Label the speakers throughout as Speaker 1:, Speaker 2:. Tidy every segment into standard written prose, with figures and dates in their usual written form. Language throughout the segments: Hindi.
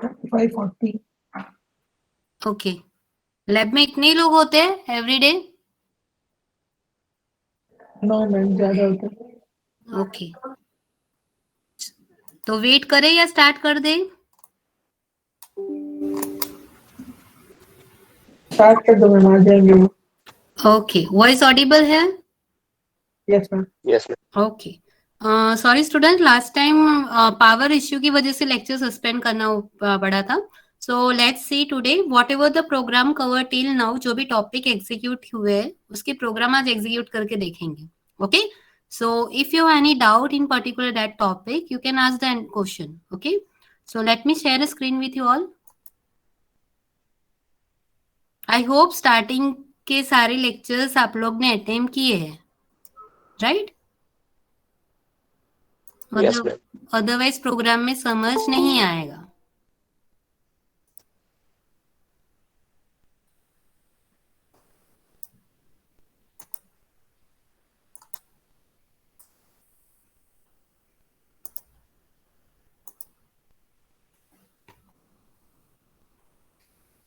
Speaker 1: 540.
Speaker 2: ओके, लैब में इतने ही लोग होते हैं एवरीडे?
Speaker 1: नो मैम, ज्यादा होता है।
Speaker 2: ओके, तो वेट करें या स्टार्ट कर दें?
Speaker 1: स्टार्ट कर दो मैम, आ जाएंगे वो।
Speaker 2: ओके, वॉइस ऑडिबल है?
Speaker 1: Yes ma'am.
Speaker 3: Yes, ma'am.
Speaker 2: Okay, sorry student, last time power issue की वजह से लेक्चर सस्पेंड करना पड़ा था. So let's see today whatever the program cover till now, जो भी टॉपिक एग्जीक्यूट हुए हैं उसके प्रोग्राम आज एग्जीक्यूट करके देखेंगे. Okay, so if you have any doubt in particular that topic you can ask the question. Okay, so let me share a screen with you all. I hope starting के सारे लेक्चर्स आप लोग ने अटेम्प्ट किए हैं, right?
Speaker 3: Yes, ma'am.
Speaker 2: Otherwise programme में समझ नहीं आएगा.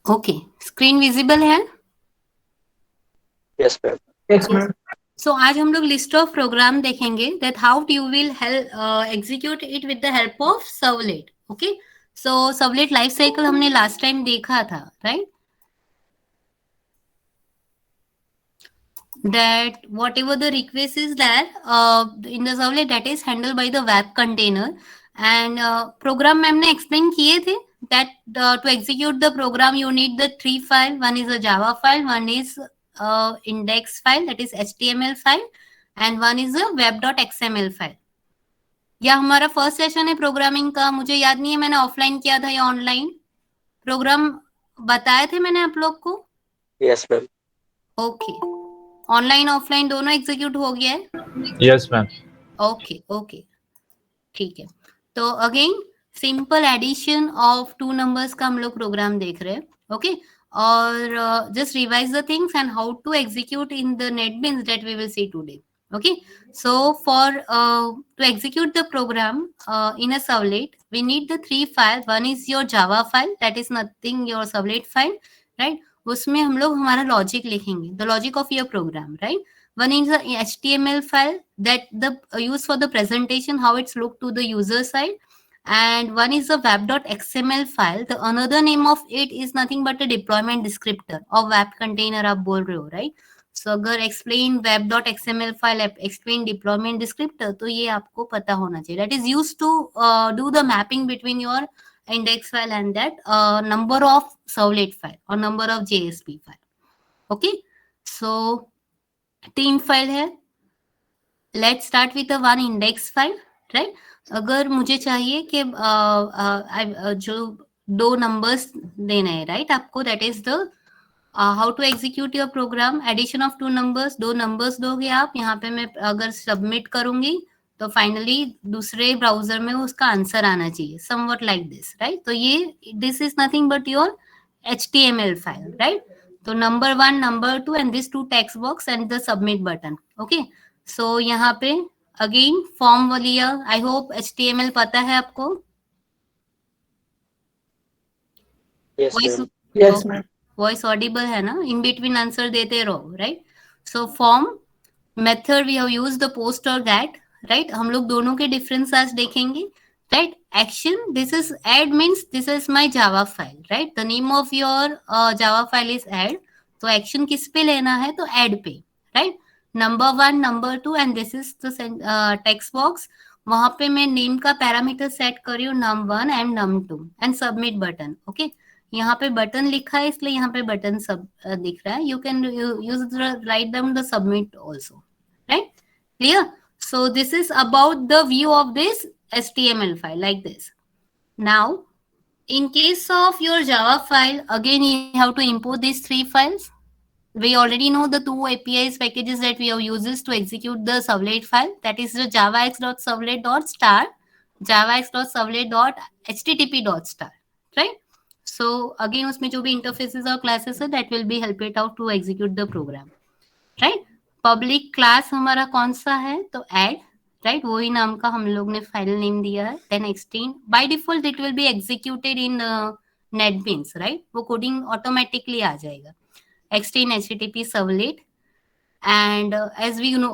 Speaker 2: ओके, स्क्रीन विजिबल है?
Speaker 3: Yes, ma'am.
Speaker 1: Yes ma'am.
Speaker 2: So आज हम लोग लिस्ट ऑफ प्रोग्राम देखेंगे that how you will help execute it with the help of servlet. Okay, so servlet life cycle हमने लास्ट टाइम देखा था, right? That whatever the request is that in the servlet that is handled by the web container, and program ma'am ने explain किए थे that to execute the program you need the three file. One is a Java file, one is index file that is HTML file, and one is a web.xml file. यह हमारा फर्स्ट सेशन है प्रोग्रामिंग का. मुझे याद नहीं है मैंने ऑफलाइन किया था या ऑनलाइन. प्रोग्राम बताए थे मैंने आप लोग को?
Speaker 3: Yes, ma'am.
Speaker 2: Okay, online offline दोनों एग्जीक्यूट हो गया है?
Speaker 4: Yes ma'am.
Speaker 2: ओके ओके, ठीक है. तो again simple addition of two numbers का हम लोग प्रोग्राम देख रहे हैं. ओके, और just revise the things and how to execute in the NetBeans that we will see today. Okay, so for to execute the program in a servlet we need the three files. One is your Java file, that is nothing your servlet file, right? उसमें हम लोग हमारा लॉजिक लिखेंगे, the logic of your program, right? One is a HTML file that the use for the presentation, how it's look to the user side, and one is a web.xml file. The another name of it is nothing but a deployment descriptor or web container आप बोल रहे हो, right? सो अगर explain web.xml file, explain deployment descriptor, तो ये आपको पता होना चाहिए. That is used to do the mapping between your index file and that number of servlet file और number of JSP file. Okay, so तीन फाइल है. Let's start with one index file, right? अगर मुझे चाहिए कि जो दो नंबर्स देना है, राइट, आपको, that is the how to execute your program. Addition of two numbers, दो नंबर्स दोगे आप. यहाँ पे मैं अगर सबमिट करूंगी तो फाइनली दूसरे ब्राउजर में उसका आंसर आना चाहिए, समवट लाइक दिस, राइट? तो ये this is nothing but your HTML file, right? तो number one, number two and this two text box and the submit button. Okay, so यहाँ पे अगेन फॉर्म लिया. आई होप HTML पता है आपको.
Speaker 3: Yes, ma'am.
Speaker 1: Yes ma'am.
Speaker 2: Voice audible है ना? इन बिटवीन आंसर देते रहो, right? So form method we have used the post और गेट, राइट? हम लोग दोनों के डिफरेंस आज देखेंगे, right? Action, this is add, means this is my java file, right? The name of your java file is add. तो एक्शन किस पे लेना है? तो ऐड पे, right? Number one, number two and this is the text box. वहां पे मैं नेम का पैरामीटर सेट कर रही हूँ num1 and num2 and submit button. Okay, यहाँ पे बटन लिखा है इसलिए यहाँ पे बटन सब दिख रहा है. You can use write down the submit also, right? Clear? So this is about the view of this HTML file like this. Now, in case of your Java file, again you have to import these three files. We already know the two APIs packages that we have uses to execute the servlet file. That is the javax.servlet.star, javax.servlet.http.star, right? So again उसमें जो भी इंटरफेसेस और क्लासेस है that will be help it out to execute the program, right? Public class हमारा कौन सा है? तो add. राइट, वही नाम का हम लोग ने फाइल नेम दिया है. Then extend, by default it will be executed in NetBeans, right, वो कोडिंग ऑटोमेटिकली आ जाएगा. Extend HTTP servlet, and as we know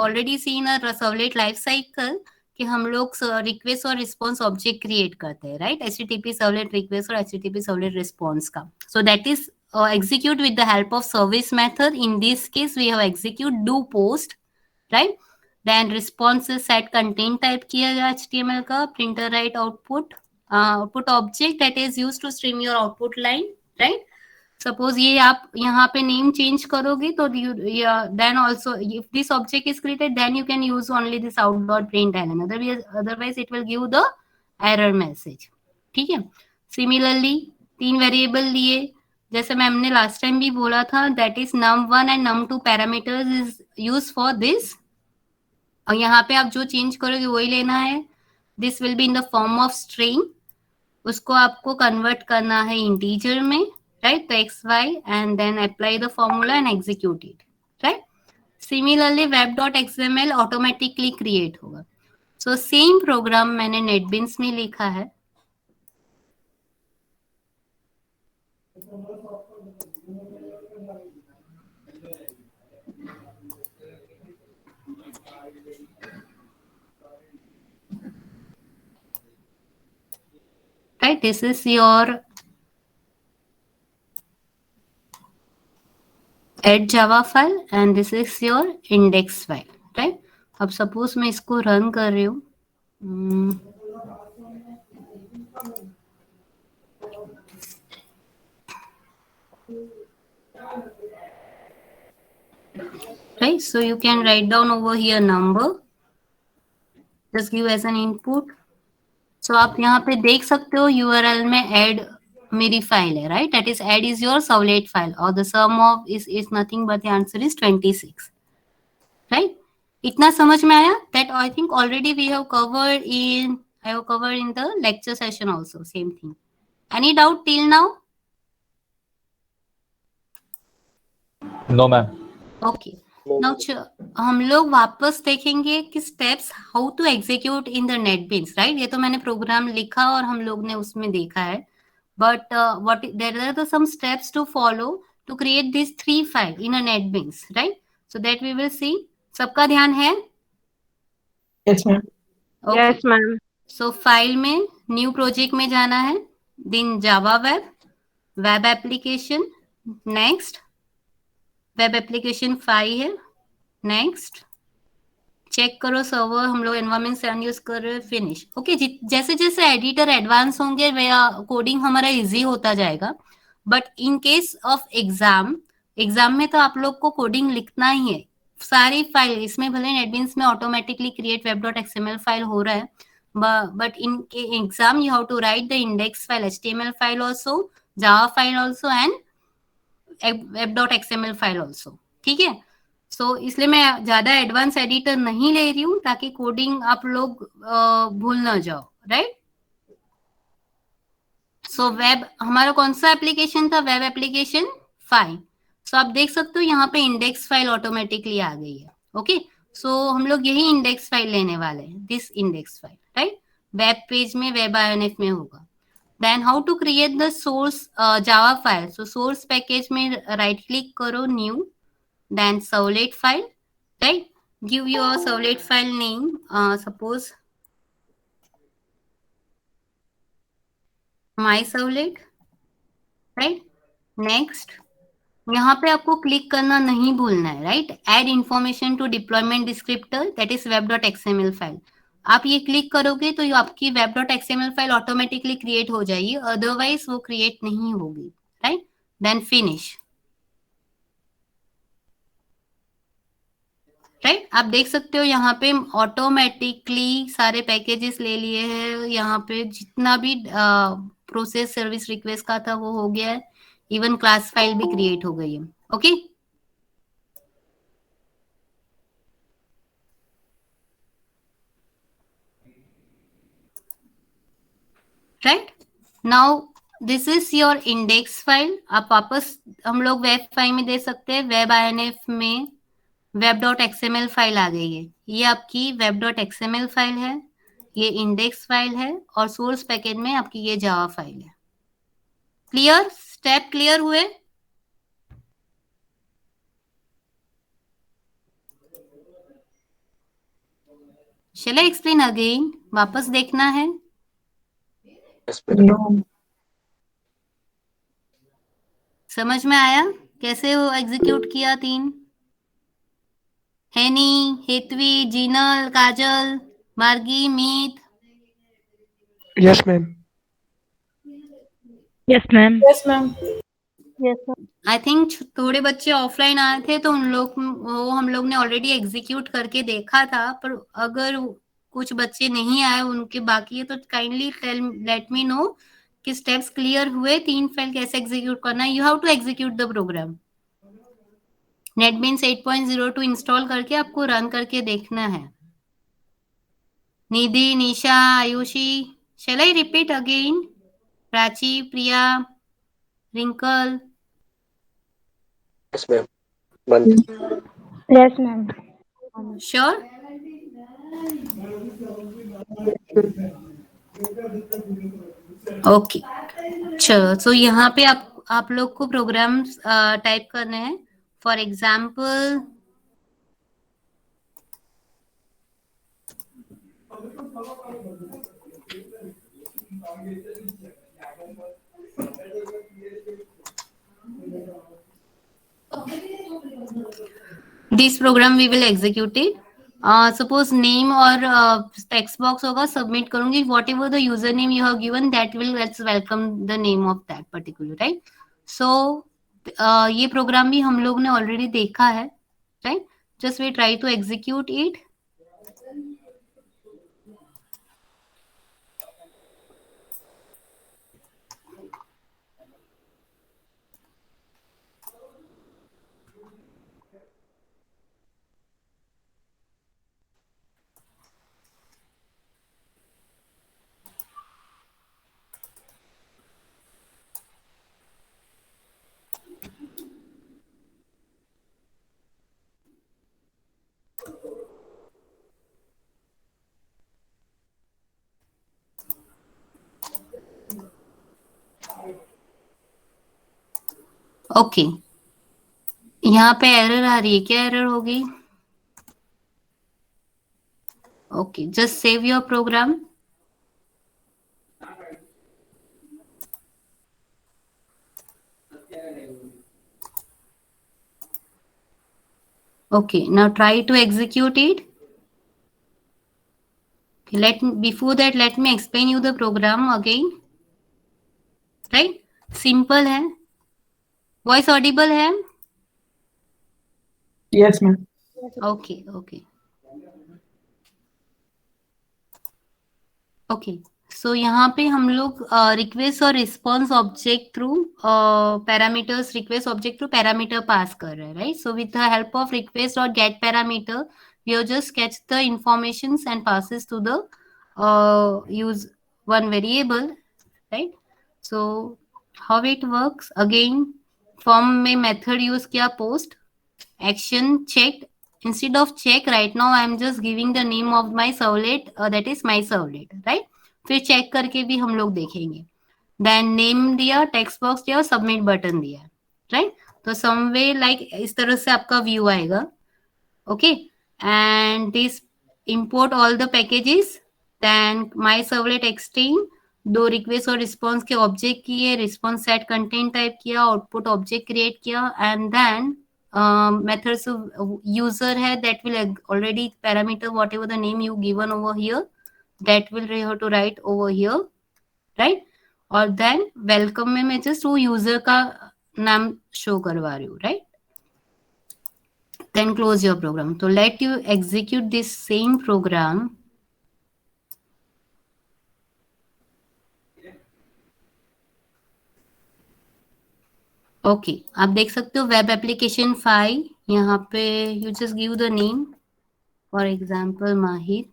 Speaker 2: already seen a servlet life cycle कि हम लोग रिक्वेस्ट और रिस्पॉन्स ऑब्जेक्ट क्रिएट करते हैं, राइट, HTTP सर्वलेट रिक्वेस्ट और HTTP सर्वलेट रिस्पॉन्स का. So that is execute with the help of service method. In this case we have execute do post, right. Then response is set content type किया गया HTML का, printer write output, output object that is used to stream your output line, right. Suppose ये आप यहाँ पे नेम चेंज करोगे तो then also if this object is created then you can use only this out dot print एलन, otherwise it will give the error message. ठीक है. सिमिलरली 3 वेरिएबल लिए, जैसे मैम ने लास्ट टाइम भी बोला था, that is num1 and num2 parameters is use for this. और यहाँ पे आप जो चेंज करोगे वही लेना है. This will be in the form of string, उसको आपको कन्वर्ट करना है इंटीजर में, right, the xy, and then apply the formula and execute it, right. Similarly web.xml automatically create होगा. So same program मैंने NetBeans में लिखा है. Right, this is your add java file and this is your index file, right. अब सपोज मैं इसको रन कर रही हूँ. Right, so you can write down over here number, just give as an input. So आप यहाँ पे देख सकते हो URL में add मेरी फाइल है, right, that is add is your servlet file or the sum of is nothing but the answer is 26, right. इतना समझ में आया? That I think already we have covered in, I have covered in the lecture session also, same thing. Any doubt till now?
Speaker 4: No ma'am.
Speaker 2: Okay. Now हम लोग वापस देखेंगे कि steps how to execute in the NetBeans, right? ये तो मैंने प्रोग्राम लिखा और हम लोग ने उसमें देखा है. But there are some steps to follow to create these 3 files in a NetBeans, right? So that we will see. सबका ध्यान है?
Speaker 1: Yes, ma'am.
Speaker 2: Okay.
Speaker 5: Yes, ma'am.
Speaker 2: So file में न्यू प्रोजेक्ट में जाना है. Then Java web application, next web application 5 है. नेक्स्ट चेक करो सर्वर हम लोग एनवायरमेंट से यूज कर रहे हैं. फिनिश. ओके, जैसे जैसे एडिटर एडवांस होंगे कोडिंग हमारा इजी होता जाएगा. But in case of exam में तो आप लोग को कोडिंग लिखना ही है. सारी फाइल इसमें भले नेटबीन्स में ऑटोमेटिकली क्रिएट web.xml फाइल हो रहा है, but in exam you have to write the index file, HTML file also, java file also and web.xml file also. ठीक है. सो इसलिए मैं ज्यादा एडवांस एडिटर नहीं ले रही हूँ ताकि कोडिंग आप लोग भूल ना जाओ, राइट. सो वेब हमारा कौन सा एप्लीकेशन था? Web application 5. सो आप देख सकते हो यहाँ पे इंडेक्स फाइल ऑटोमेटिकली आ गई है. ओके, सो हम लोग यही इंडेक्स फाइल लेने वाले हैं, this index file, right. Web page में WebIonF में होगा. Then how to create the source java file. So source package में राइट क्लिक करो, new, then servlet file, right. Give your servlet file name, suppose my servlet, right. Next यहाँ पे आपको क्लिक करना नहीं भूलना है, right. add information to deployment descriptor, that is web.xml file. आप ये क्लिक करोगे तो आपकी web.xml फाइल ऑटोमेटिकली क्रिएट हो जाएगी, अदरवाइज वो क्रिएट नहीं होगी, राइट. Then finish, right. आप देख सकते हो यहाँ पे ऑटोमेटिकली सारे पैकेजेस ले लिए हैं. यहाँ पे जितना भी प्रोसेस सर्विस रिक्वेस्ट का था वो हो गया है. इवन क्लास फाइल भी क्रिएट हो गई है. Okay, right. Now this is your index file. आप वापस हम लोग वेब फाइल में दे सकते हैं, WebIonF में web.xml फाइल आ गई है। ये आपकी web.xml फाइल है, ये इंडेक्स फाइल है और सोर्स पैकेज में आपकी ये जावा फाइल है। क्लियर? स्टेप क्लियर हुए? Shall I explain again? वापस देखना है?
Speaker 3: Yes, madam.
Speaker 1: No.
Speaker 2: समझ में आया कैसे वो एग्जीक्यूट किया? 3 हेनी, हेतवी, जीनल, काजल, मार्गी, मीत।
Speaker 5: Yes, ma'am.
Speaker 6: Yes, ma'am.
Speaker 1: Yes, ma'am.
Speaker 6: Yes, ma'am.
Speaker 2: I think थोड़े बच्चे ऑफलाइन आए थे तो उन लोग वो हम लोग ने ऑलरेडी एग्जीक्यूट करके देखा था, पर अगर कुछ बच्चे नहीं आए उनके बाकी है तो काइंडली लेट मी नो कि स्टेप्स क्लियर हुए, 3 फाइल कैसे एग्जीक्यूट करना है। You have to execute the program. NetBeans 8.02 install करके आपको रन करके देखना है। Nidhi, Nisha, Ayushi, Shail I repeat again? Prachi, Priya, Rinkal.
Speaker 3: Yes, ma'am. Month.
Speaker 6: Yes, ma'am.
Speaker 2: Sure? Okay, चलो। सो यहाँ पे आप लोग को प्रोग्राम टाइप करने हैं। For example this program we will execute it. Suppose name और टेक्स्ट बॉक्स होगा, सबमिट करूंगी। Whatever the user name you have given that will let's welcome the name of that particular, right? So ये प्रोग्राम भी हम लोग ने ऑलरेडी देखा है, right? Just we try to execute it. Okay, यहाँ पे एरर आ रही है। क्या एरर होगी? Okay, just save your programme. Okay, now try to execute it. Okay, before that let me explain you the program again. Right? Simple है। Voice audible है?
Speaker 1: Yes, ma'am.
Speaker 2: Okay, okay. Okay, so यहाँ पे हम लोग रिक्वेस्ट और response object through parameters, request object through parameter pass कर रहे हैं, right? So with the help of request और get parameter we just catch the informations and passes to the use one variable, right? So how it works? Again, form में method use किया post, action checked. Instead of check, right now I am just giving the name of my servlet, that is my servlet, right? फिर check करके भी हम लोग देखेंगे। Then name दिया, text box दिया, submit button दिया, right? तो some way like इस तरह से आपका view आएगा, okay? And this import all the packages, then my servlet extend, 2 request और रिस्पॉन्स के ऑब्जेक्ट किए, रिस्पॉन्स सेट कंटेंट टाइप किया, आउटपुट ऑब्जेक्ट क्रिएट किया, एंड देन मेथड्स यूजर है that will already parameter whatever the name you given over here that will have to write over here, right? और देन वेलकम में मैं जस्ट वो यूजर का नाम शो करवा रही हूँ, right? Then close your program. So let you execute this same program. Okay, आप देख सकते हो वेब एप्लीकेशन फाइल, यहाँ पे you just give the name, for example Mahir,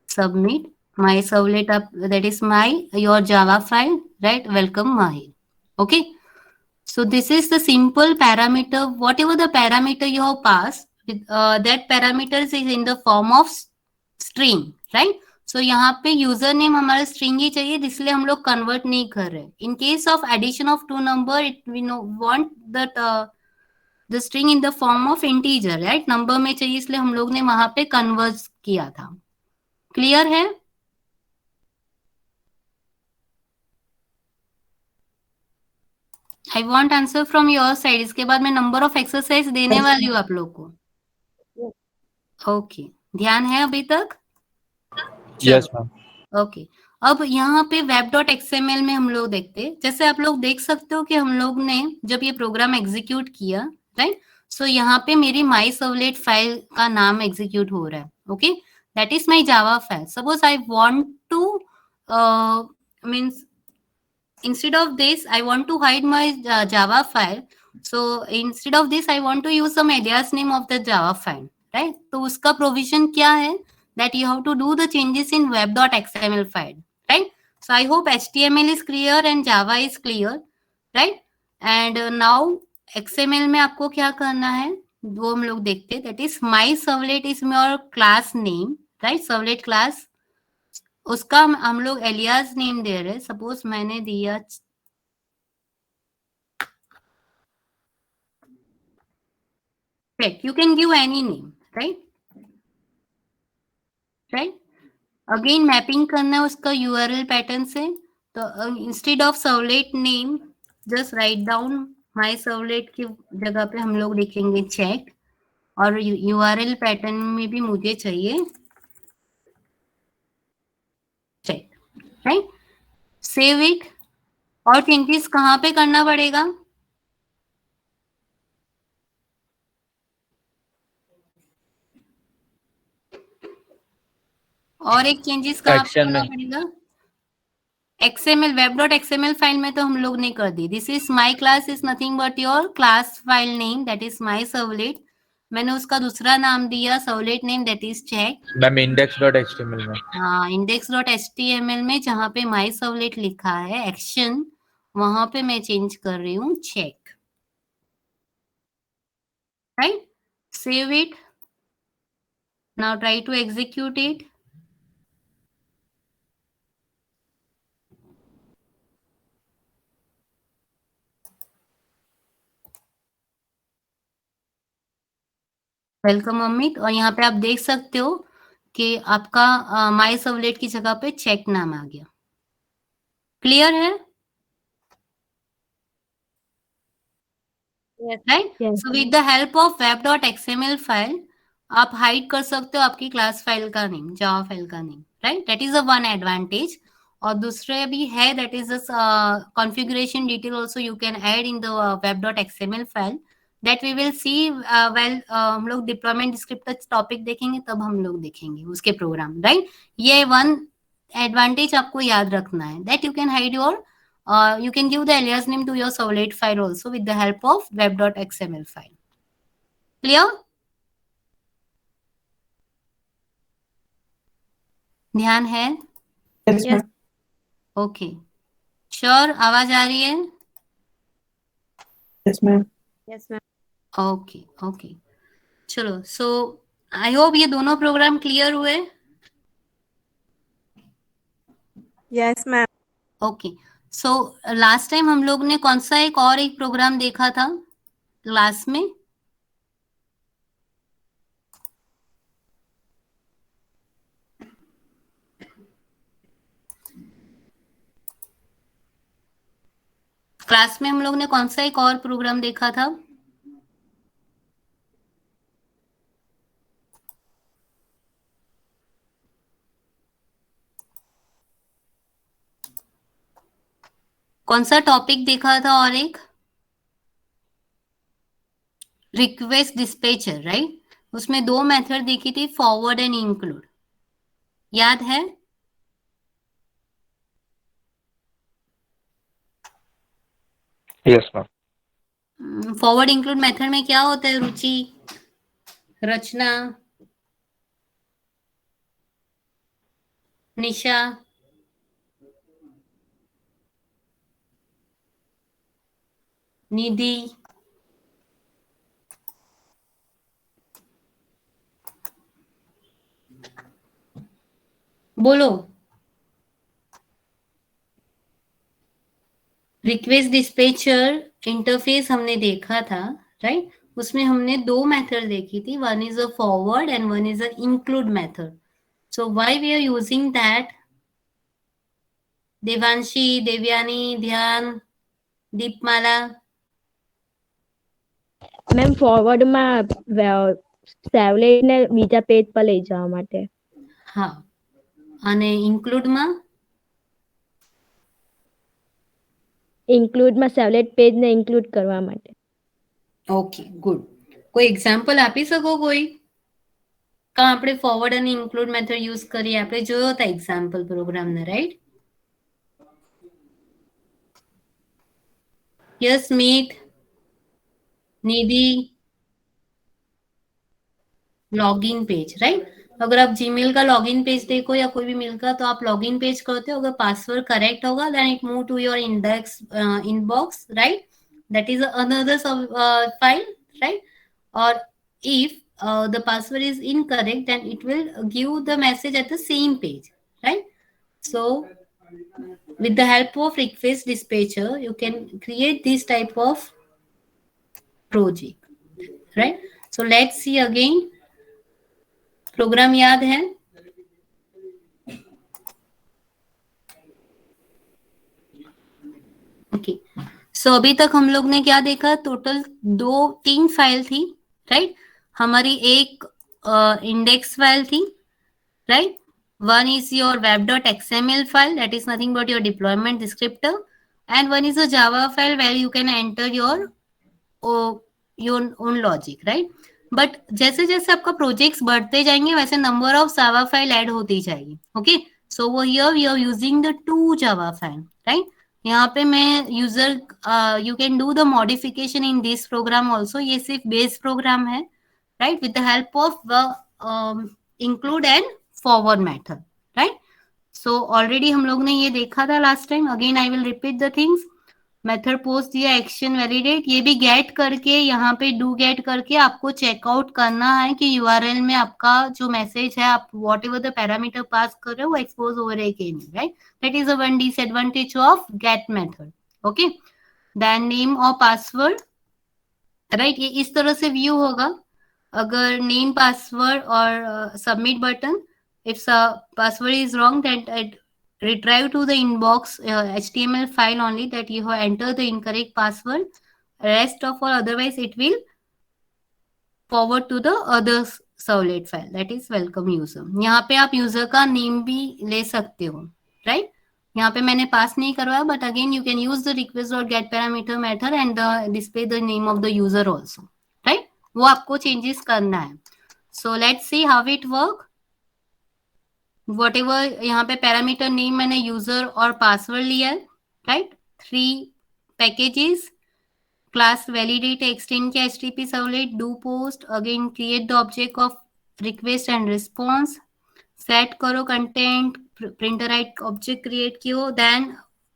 Speaker 2: submit my servlet up, that is my your Java file, right? Welcome Mahir. Okay, so this is the simple parameter. Whatever the parameter you have passed, that parameters is in the form of string, right? So यहाँ पे यूजर नेम हमारा स्ट्रिंग ही चाहिए, इसलिए हम लोग कन्वर्ट नहीं कर रहे. In case of addition of two number, it we know want that the string in the form of integer, right? Number में चाहिए, इसलिए हम लोग ने वहां पे कन्वर्ट किया था. क्लियर है? I want answer from your side. इसके बाद मैं नंबर ऑफ एक्सरसाइज देने वाली हूँ आप लोग को. ओके, ध्यान है अभी तक?
Speaker 4: Yes, ma'am.
Speaker 2: ओके. अब यहाँ पे web.xml में हम लोग देखते हैं. जैसे आप लोग देख सकते हो कि हम लोग ने जब ये प्रोग्राम एग्जीक्यूट किया, राइट? सो यहाँ पे मेरी माई सर्वलेट फाइल का नाम एग्जीक्यूट हो रहा है. Okay, that is my Java file. Suppose I want two means instead of this I want to hide my Java file. So instead of this I want to use some alias name of the Java file, right? तो उसका provision क्या है? That you have to do the changes in web.xml file, right? So I hope HTML is clear and Java is clear, right? And now XML में आपको क्या करना है वो हम लोग देखते हैं. That is my servlet is your class name, right? Servlet class, उसका हम लोग एलियास नेम दे रहे हैं. सपोज मैंने दिया check. You can give any name, right? Right. Again mapping करना है उसका यूआरएल पैटर्न से. तो instead of servlet name just write down my servlet की जगह पे हम लोग लिखेंगे चेक. और यूआरएल पैटर्न में भी मुझे चाहिए चेक, राइट? Save it. और चेंजेस कहाँ पे करना पड़ेगा? और एक चेंजेस कहाँ पे करना पड़ेगा? XML web.xml फाइल में तो हम लोग ने कर दी. This is my class is nothing but your class file name, that is my servlet. मैंने उसका दूसरा नाम दिया servlet name, that is check.
Speaker 4: Ma'am index.html में.
Speaker 2: हाँ, index.html में जहाँ पे माई सर्वलेट लिखा है एक्शन, वहां पे मैं चेंज कर रही हूँ check, right? Save it. Now try to execute it. Welcome Amit. और यहाँ पे आप देख सकते हो कि आपका माई सर्वलेट की जगह पे चेक नाम आ गया. क्लियर है? Right. So with the help of web.xml file आप हाइड कर सकते हो आपकी क्लास फाइल का नेम, जावा फाइल का name, right? That is a one advantage. और दूसरे भी है, that is configuration detail also you can add in the web.xml file. That we will see well हम लोग डिप्लॉयमेंट डिस्क्रिप्टर टॉपिक देखेंगे तब हम लोग देखेंगे उसके प्रोग्राम, राइट? ये वन एडवांटेज आपको याद रखना है, that you can hide your you can give the alias name to your servlet file also with the help of web.xml file. Clear? ध्यान है?
Speaker 1: Yes, ma'am.
Speaker 2: ओके. श्योर? आवाज आ रही है?
Speaker 1: Yes, ma'am.
Speaker 2: Okay okay. चलो, सो आई होप ये दोनों प्रोग्राम क्लियर हुए.
Speaker 7: Yes, ma'am.
Speaker 2: Okay. So last time हम लोग ने कौन सा एक प्रोग्राम देखा था क्लास में? क्लास में हम लोग ने कौन सा एक और प्रोग्राम देखा था? कौन सा टॉपिक देखा था? और एक रिक्वेस्ट डिस्पैचर, राइट? उसमें दो मेथड देखी थी, फॉरवर्ड एंड इंक्लूड. याद है?
Speaker 3: Yes, ma'am.
Speaker 2: Forward include method में क्या होता है रुचि, रचना, निशा? निधि? बोलो। रिक्वेस्ट डिस्पैचर इंटरफेस हमने देखा था, राइट? उसमें हमने दो मेथड देखी थी, one is a forward and one is a include method. So why we are using that? Devanshi, Devyani, Dhyan, Deepmala.
Speaker 6: Ma'am ફોરવર્ડમાં સેવલેટને બીજા પેજ પર લઈ જવા માટે.
Speaker 2: હા, અને ઇન્ક્લુડમાં
Speaker 6: ઇન્ક્લુડમાં સેવલેટ પેજને ઇન્ક્લુડ કરવા માટે.
Speaker 2: Okay, good. કોઈ એક્ઝામ્પલ આપી શકો કોઈ? કાં આપણે ફોરવર્ડ અને ઇન્ક્લુડ મેથડ યુઝ કરીએ? આપણે જોયો હતા એક્ઝામ્પલ પ્રોગ્રામને, right? Yes Meet, Nidhi. Login page, right? अगर आप जीमेल का लॉगिन पेज देखो या कोई भी मेल का, तो आप लॉगिन पेज करते हो, अगर पासवर्ड करेक्ट होगा then it move to your index inbox, right? That is another file, right? और if the password is incorrect, then it will give the message at the same page, right? So with the help of request dispatcher, you can create this type of project, right? So let's see again. Program याद है? ओके, सो अभी तक हम लोग ने क्या देखा? टोटल 3 फाइल थी, राइट? हमारी एक इंडेक्स फाइल थी, right? One is your web.xml file, that is nothing but your deployment descriptor, and one is a Java file where you can enter your own logic, right? But जैसे जैसे आपका प्रोजेक्ट्स बढ़ते जाएंगे वैसे number of Java file add होती जाएगी. ओके, सो वो here we are using the 2 Java file, right? यहाँ पे मैं user you can do the modification in this program also. ये सिर्फ बेस प्रोग्राम है, right? With the help of include and forward method, right? So already हम लोग ने ये देखा था last time. Again I will repeat the things. Method post दिया, एक्शन वैलिडेट, ये भी गेट करके यहाँ पे डू गेट करके आपको चेकआउट करना है कि यूआरएल में आपका जो मैसेज है, आप whatever the parameter pass कर रहे हो वो एक्सपोज हो रहे कि नहीं, right? That is a one disadvantage of get method. Okay, then name और पासवर्ड, राइट? ये इस तरह से व्यू होगा. अगर नेम, पासवर्ड और submit button, if password is wrong, then it retrieve to the inbox HTML file only that you have entered the incorrect password. Rest of all otherwise it will forward to the other servlet file, that is welcome user. यहाँ पे आप यूजर का नेम भी ले सकते हो, राइट? यहाँ पे मैंने पास नहीं करवाया, but again you can use the request और get parameter method and display the name of the user also, right? वो आपको चेंजेस करना है. So let's see how it work. Whatever यहाँ पे पैरामीटर नेम मैंने यूजर और पासवर्ड लिया है, right? 3 packages, class validate extend के HTTP servlet, do post, again create the object of request and response, set करो content, printer right object create किया, देन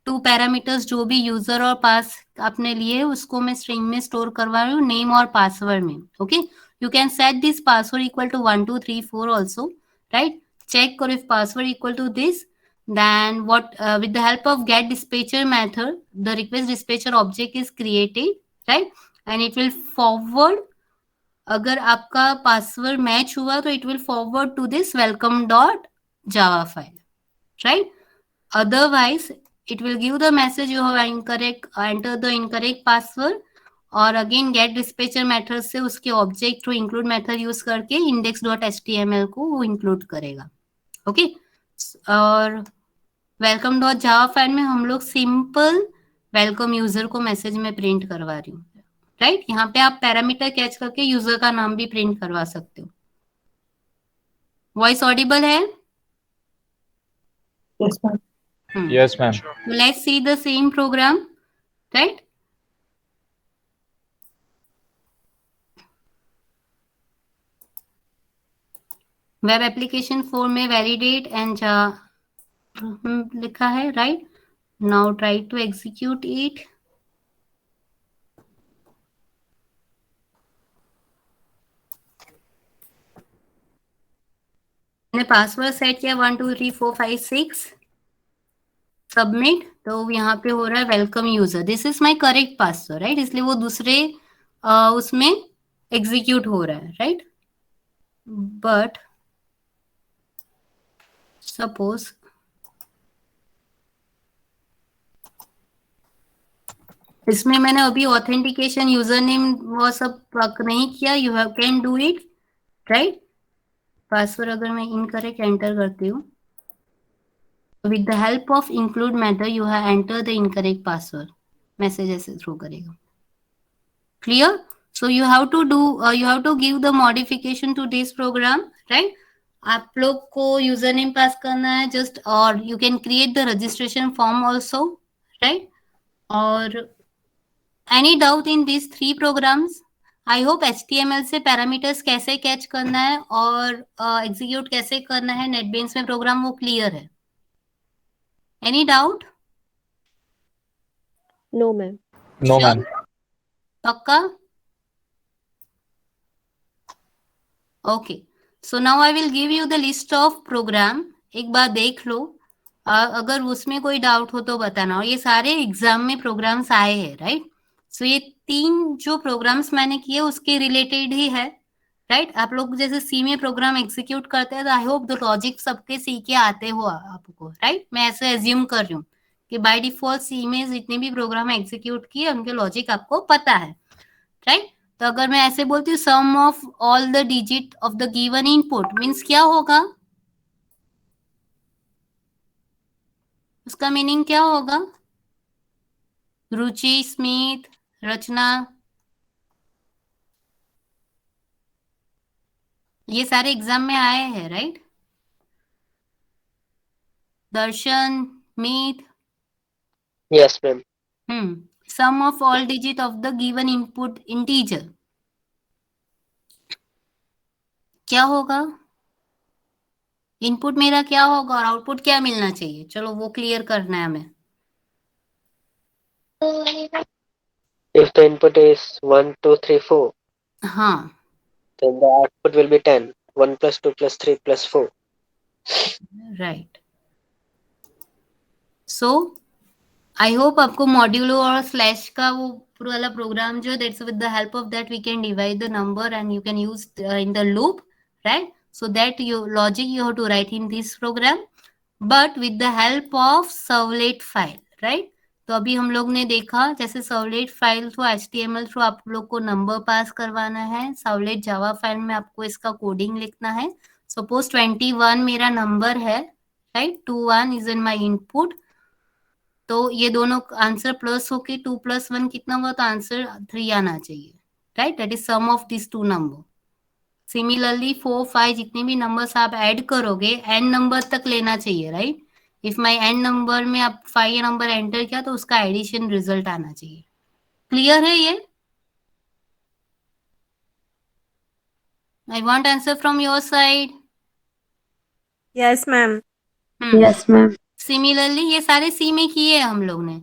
Speaker 2: 2 पैरामीटर्स जो भी यूजर और पास आपने लिए उसको मैं स्ट्रिंग में स्टोर करवा रही हूँ, नेम और पासवर्ड में. Okay, you can set this password equal to 1 2 3 4 also, right? Check करो if password equal to this, then what with the help of get dispatcher method, the request dispatcher object is created, right? And it will forward. अगर आपका पासवर्ड मैच हुआ तो it will forward to this welcome.java file, right? Otherwise it will give the message you have incorrect, enter the incorrect password, और अगेन गेट डिस्पैचर मेथड से उसके object to include method use करके index.html को वो इंक्लूड करेगा. ओके, और वेलकम डॉट जावा फाइल में हम लोग सिंपल वेलकम यूजर को मैसेज में प्रिंट करवा रही हूँ, राइट? यहाँ पे आप पैरामीटर कैच करके यूजर का नाम भी प्रिंट करवा सकते हो. वॉइस ऑडिबल है?
Speaker 1: Yes, ma'am.
Speaker 4: Yes, ma'am.
Speaker 2: Let's see the same program, right? Web application 4 में वैलिडेट एंड लिखा है, right? Now try to execute it. मैंने पासवर्ड सेट किया 1 2 3 4 5 6 सबमिट, तो यहाँ पे हो रहा है welcome user, this is my correct password, right, इसलिए वो दूसरे उसमें एग्जीक्यूट हो रहा है, राइट। बट सपोज इसमें मैंने अभी ऑथेंटिकेशन यूजर नेम वो सब नहीं किया, you have can do it, right. Password अगर मैं इनकरेक्ट एंटर करती हूँ, with the help of include method you have enter the incorrect password, message ऐसे थ्रो करेगा। Clear? So you have to do you have to give the modification to this program, right. आप लोग को यूजर नेम पास करना है जस्ट, और you can create the registration form also, right. और any doubt in this 3 programs? I hope HTML से पैरामीटर्स कैसे कैच करना है और एग्जीक्यूट कैसे करना है नेटबीन्स में प्रोग्राम, वो क्लियर है? Any doubt?
Speaker 6: No ma'am.
Speaker 4: No, ma'am.
Speaker 2: पक्का? Okay, so now I will give you the list of program, एक बार देख लो, अगर उसमें कोई डाउट हो तो बताना। और ये सारे एग्जाम में प्रोग्राम्स आए हैं, राइट। सो ये 3 जो प्रोग्राम्स मैंने किए उसके रिलेटेड ही है, राइट। आप लोग जैसे सी में प्रोग्राम एग्जीक्यूट करते हैं तो आई होप द लॉजिक सबके सी के आते हो आपको, राइट। मैं ऐसे एज्यूम कर रही हूँ कि बाय डिफॉल्ट सी में जितने भी प्रोग्राम एग्जीक्यूट किए उनके लॉजिक आपको पता है, राइट। तो अगर मैं ऐसे बोलती हूँ sum of all the digit of the given input means क्या होगा, उसका मीनिंग क्या होगा? रुचि, स्मित, रचना, ये सारे एग्जाम में आए हैं, right. Darshan, Meet,
Speaker 5: Yes, ma'am.
Speaker 2: Sum of all digit of the given input integer क्या होगा? इनपुट मेरा क्या होगा और आउटपुट क्या मिलना चाहिए, चलो वो क्लियर करना है हमें।
Speaker 5: If the input is 1, 2, 3, 4,
Speaker 2: हाँ,
Speaker 5: then the output will be 10. 1 plus 2 plus 3 plus 4.
Speaker 2: Right. So I hope आपको मॉड्यूलो और स्लैश का वो पूरा वाला प्रोग्राम जो that's with the help of that we can divide the number and you can use in the loop, right. So that you logic you have to write in this program but with the help of servlet file, right. तो अभी हम लोग ने देखा जैसे servlet file through HTML through आप लोग को नंबर पास करवाना है, सर्वलेट जावा फाइल में आपको इसका कोडिंग लिखना है। सपोज 21 मेरा नंबर है, right, 21 is in my input, तो ये दोनों आंसर प्लस होके 2 + 1 कितना हुआ, तो आंसर 3 आना चाहिए, right. That is sum of this 2 number. Similarly 4 5 जितने भी नंबर्स आप ऐड करोगे n नंबर तक लेना चाहिए, right. If my n number में आप 5 नंबर एंटर किया तो उसका एडिशन रिजल्ट आना चाहिए। क्लियर है ये? I want answer from your side.
Speaker 7: Yes, ma'am.
Speaker 1: Yes, ma'am.
Speaker 2: Similarly ये सारे सी में किए हम लोग ने।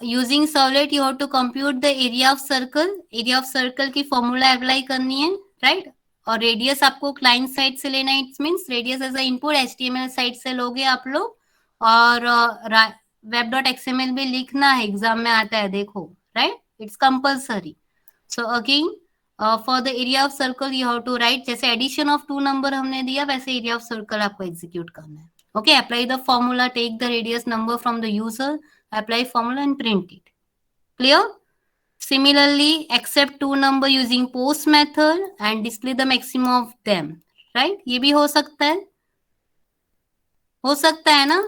Speaker 2: Using servlet you have to compute the area of circle, area of circle की फॉर्मूला अप्लाई करनी है, राइट। और रेडियस आपको क्लाइंट साइड से लेना है, it's means radius as a input HTML side से लोगे आप लोग, और web.xml भी लिखना है, एग्जाम में आता है देखो, right, it's compulsory. So again for the area of circle you have to write, जैसे एडिशन ऑफ 2 नंबर हमने दिया वैसे एरिया ऑफ सर्कल आपको एग्जीक्यूट करना है। Okay, apply the formula, take the radius number from the user, apply formula and print it. Clear? Similarly, accept 2 number using post method and display the maximum of them. Right? ये भी हो सकता है, हो सकता है ना?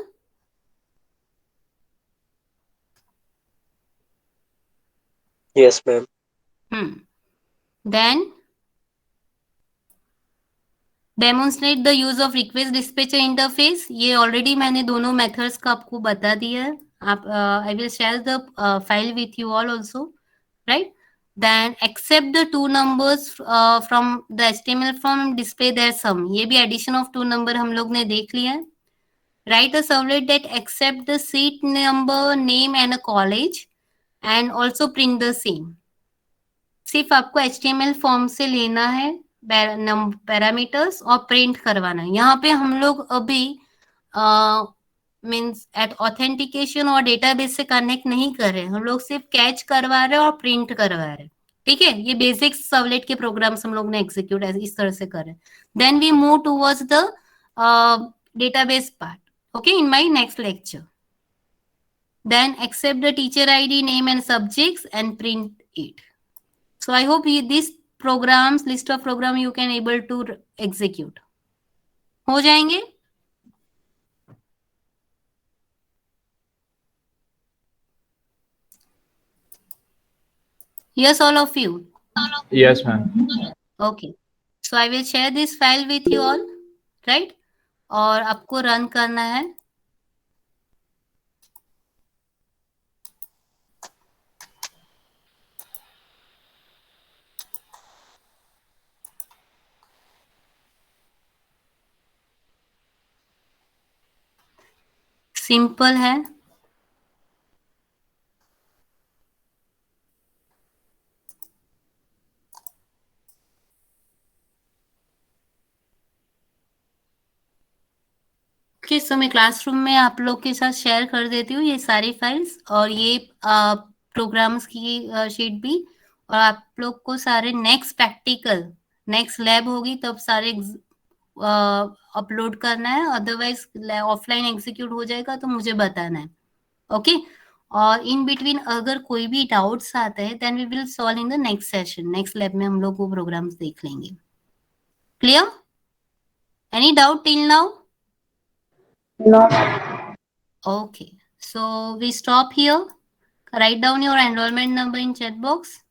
Speaker 5: Yes, ma'am.
Speaker 2: Then demonstrate the use of request dispatcher interface, ये ऑलरेडी मैंने दोनों मेथड्स का आपको बता दिया है। आप I will share the file with you all also, right. Then accept the 2 numbers from the HTML form, display their sum, ये भी एडिशन ऑफ 2 नंबर हम लोग ने देख लिया है। Write a servlet that accept the seat number, name and a college and also print the same. सिर्फ आपको HTML फॉर्म से लेना है, पैरामीटर्स और प्रिंट करवाना है। यहाँ पे हम लोग अभी मीन्स एट ऑथेंटिकेशन और डेटाबेस से कनेक्ट नहीं कर रहे, हम लोग सिर्फ कैच करवा रहे हैं और प्रिंट करवा रहे हैं। ठीक है, ये बेसिक सर्वलेट के प्रोग्राम्स हम लोग ने एग्जीक्यूट इस तरह से करे। Then we move towards the database part, okay, in my next lecture. Then accept the teacher ID, name and subjects and print it. So I hope these programs, list of program you can able to execute. हो जाएंगे? Yes, all of you.
Speaker 4: Yes, ma'am.
Speaker 2: Okay. So I will share this file with you all, right? और आपको रन करना है। सिंपल है। ओके, सो मैं क्लासरूम में आप लोग के साथ शेयर कर देती हूँ ये सारी फाइल्स और ये प्रोग्राम्स की शीट भी। और आप लोग को सारे नेक्स्ट प्रैक्टिकल, नेक्स्ट लैब होगी तब सारे अपलोड करना है, अदरवाइज ऑफलाइन एग्जीक्यूट हो जाएगा तो मुझे बताना है। ओके, और इन बिटवीन अगर कोई भी डाउट्स आते हैं then we will solve in the next session. Next lab में हम लोग वो प्रोग्राम्स देख लेंगे। Clear? Any doubt till now?
Speaker 1: No.
Speaker 2: Okay, so we stop here. Write down your enrollment number in chat box.